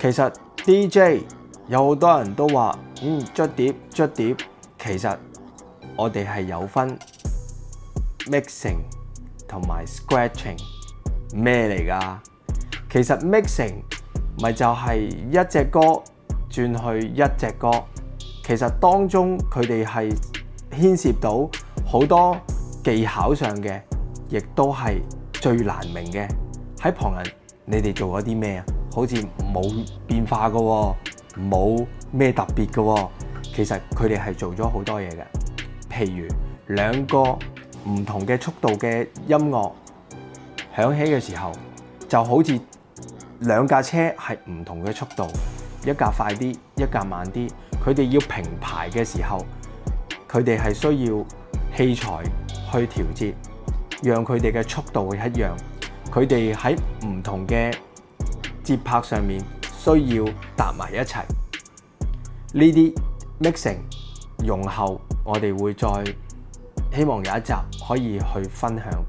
其實 DJ 有好多人都話，捽碟，其實我哋係有分 mixing 同埋 scratching 咩嚟㗎？其實 mixing 咪就係一隻歌轉去一隻歌，其實當中佢哋係牽涉到好多技巧上嘅，亦都係最難明嘅。喺旁人，你哋做咗啲咩啊？好似冇變化嘅喎，冇咩特別嘅喎。其實佢哋係做咗好多嘢嘅。譬如兩個唔同嘅速度嘅音樂響起嘅時候，就好似兩架車係唔同嘅速度，一架快啲，一架慢啲。佢哋要平排嘅時候，佢哋係需要器材去調節，讓佢哋嘅速度一樣。佢哋喺唔同嘅節拍上面需要搭埋一齊。呢啲 mixing 容後，我哋會再希望有一集可以去分享。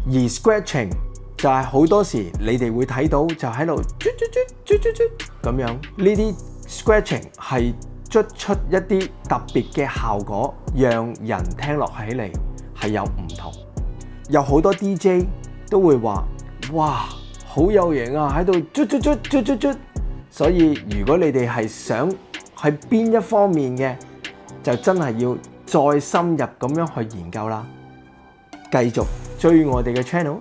而 scratching 就係好多時你哋會睇到就喺度捽咁樣。呢啲 scratching 係捽出一啲特別嘅效果，讓人聽落起嚟係有唔同。有好多 DJ 都會話：哇，好有型啊！喺度捽。所以如果你哋係想喺邊一方面嘅，就真係要再深入咁樣去研究啦。繼續追我哋嘅 channel。